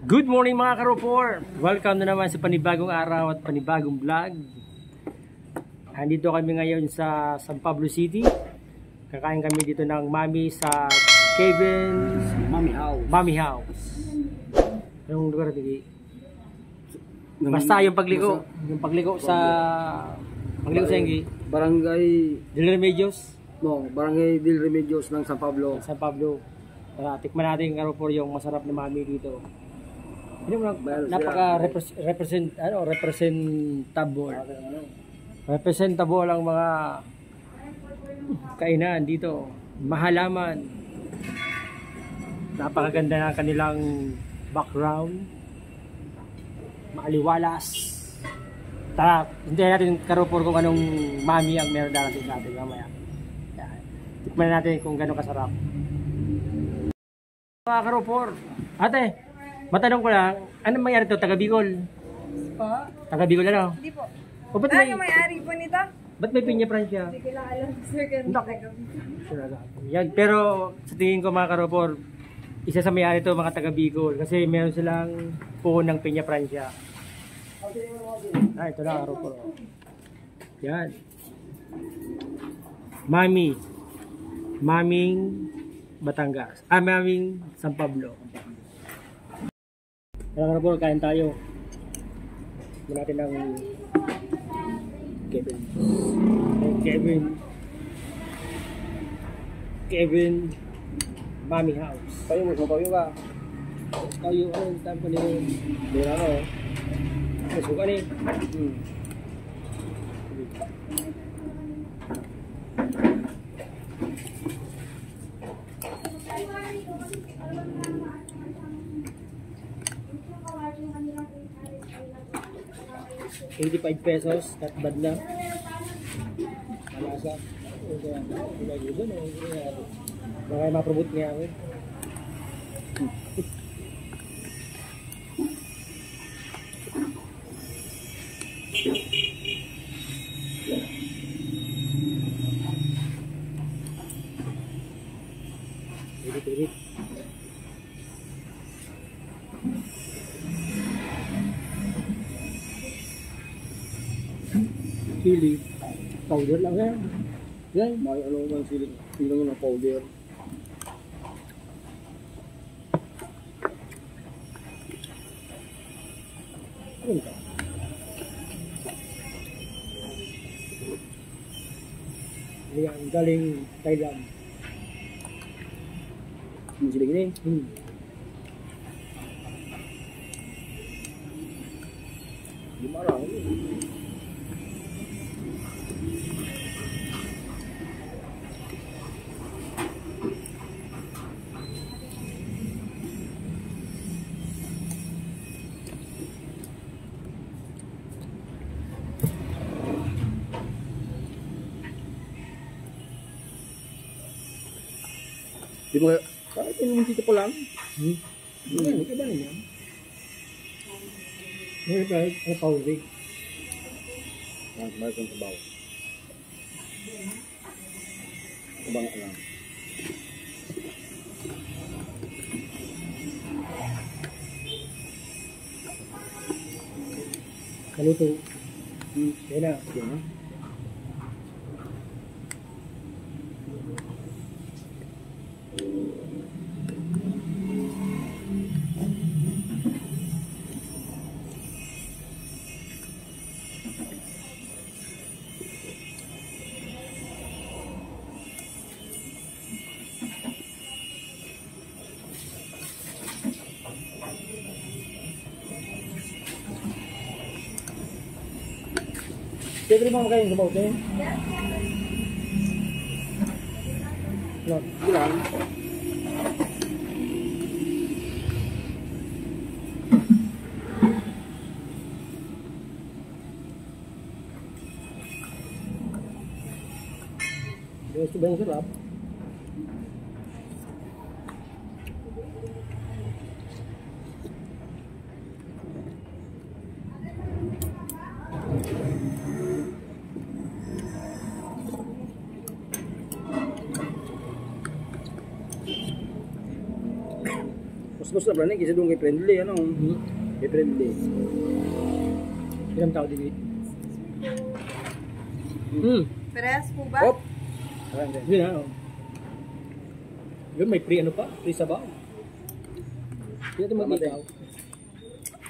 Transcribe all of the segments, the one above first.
Good morning mga karopor! Welcome na naman sa panibagong araw at panibagong vlog. Andito kami ngayon sa San Pablo City. Kakain kami dito ng mami sa Kevin's Mami House. Anong lugar dito? Basta yung pagliko. Yung pagliko sa Engi. Barangay Del Remedios. No, Barangay Del Remedios ng San Pablo. San Pablo. Tikman natin karopor yung masarap na mami dito. Representable ang mga kainan dito. Mahalaman. Napakaganda ng kanilang background. Maaliwalas. Tara, hintayin natin karopor kung anong mami ang meron darating sa atin mamaya. Tikman natin kung gano'ng kasarap. Mga karopor, ate, matanong ko lang, anong mangyari ito? Taga Bicol? Po? Taga Bicol ano? Hindi po. O ba't Ano may-ari po nito? ba't may Piña Francia? Hindi ko lang alam, sir. Ganun taga Yan, pero sa tingin ko mga karopor, isa sa may-ari ito mga taga Bicol kasi meron silang puhon ng Piña Francia. Ito na karopor. Yan. Maming Batangas. Maming San Pablo. Mga karopor, kain tayo. Muna natin ng Kevin Mami House. Kayo mo, kayo ka. Tayo, ano, tayo pa nila. Dira ko. Masuka ni. ₱85, not bad na. Malasa. Baka maprobot niya ako. Pilit. Chili powder lang yan. Yan. May ano man sila ng powder. Yan, galing Thailand. Hindi sila gini. Di marang. Di mo kahit yung sito ko lang. Yan, ito ba niya? Meron pa, ang powder. Meron kang sabaw. Kubang ka lang. Kaluto. Yan na. Yan ha? Siyempre mga kayo sa bawte? No. Ilan? Gusto ba yung sarap? mas na planin kasi doon kay friendly, ano? Kay friendly. Ilang tao din dito? Perez po ba? Hop! Ayan, ayan. Yun ano. Yun, may free ano pa? Free sabaw. Hindi natin mag-ikaw.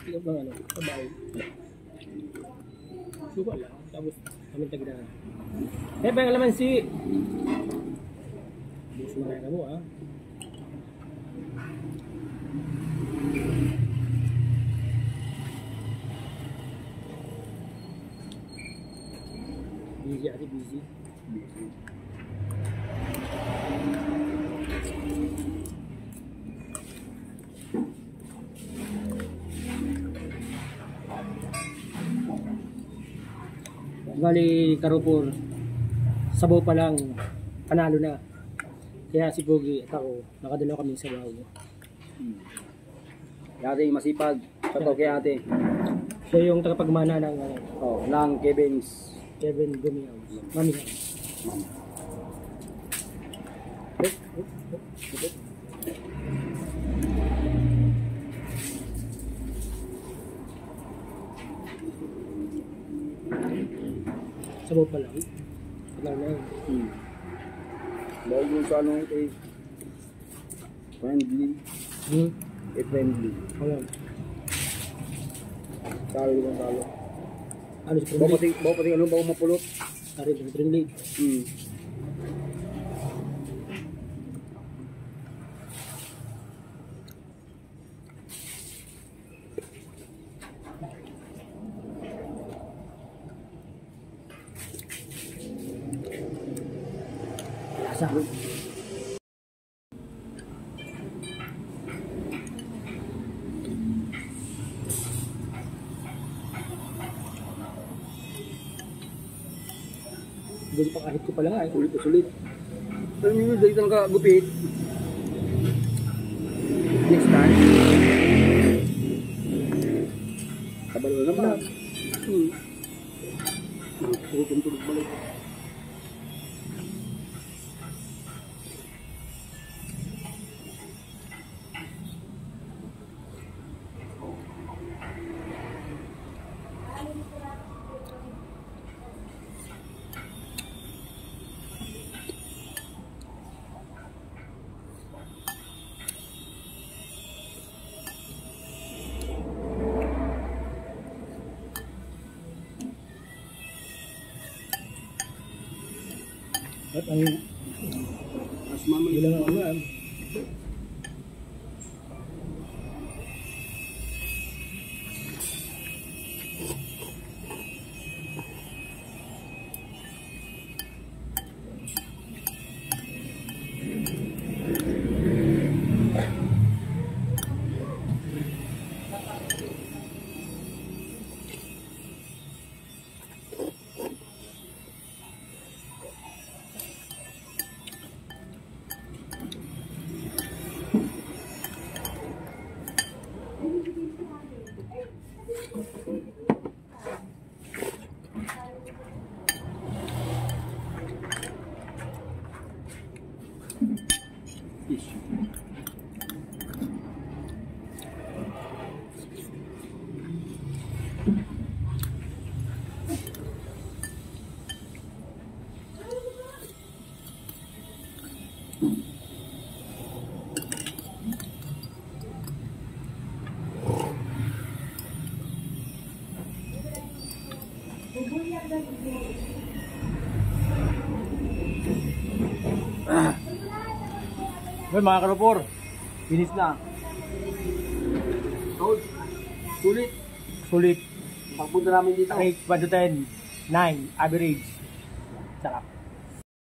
Hindi bang ano? Sabaw. Suka lang. Tapos kami tagda. Eh, bang alaman si... Buso na kaya mo ah. Busy ate, busy. Bali, Karupor, sabaw pa lang, panalo na. Kaya si Pogi at ako, nakadalaw kami sa sabaw. Ate, masipag. Shoutout kay ate. Siya yung tagapagmana ng Ng Kevin's. Kevin Gumiao. Mami. Sabaw pa lang. Panalo na yun. Bawal dun sa ano kay friendly. Kay friendly. Ayan. Talo yung talo. Ano si Bawa Pringli? pati ano, bawa mapulot. Ari, si Pringli. Lasa. Hindi pa kahit ko pala nga eh. Sulit. Pero yun, dahil talaga gupit. Next time. Kabalo na naman. Tulog balik. At ang Mas mama bilang ako nga. fish. Well, mga Karupor, finish na. Sulit. Sulit. Pagpunta namin dito. 8, 1 to 10, 9, average. Sarap.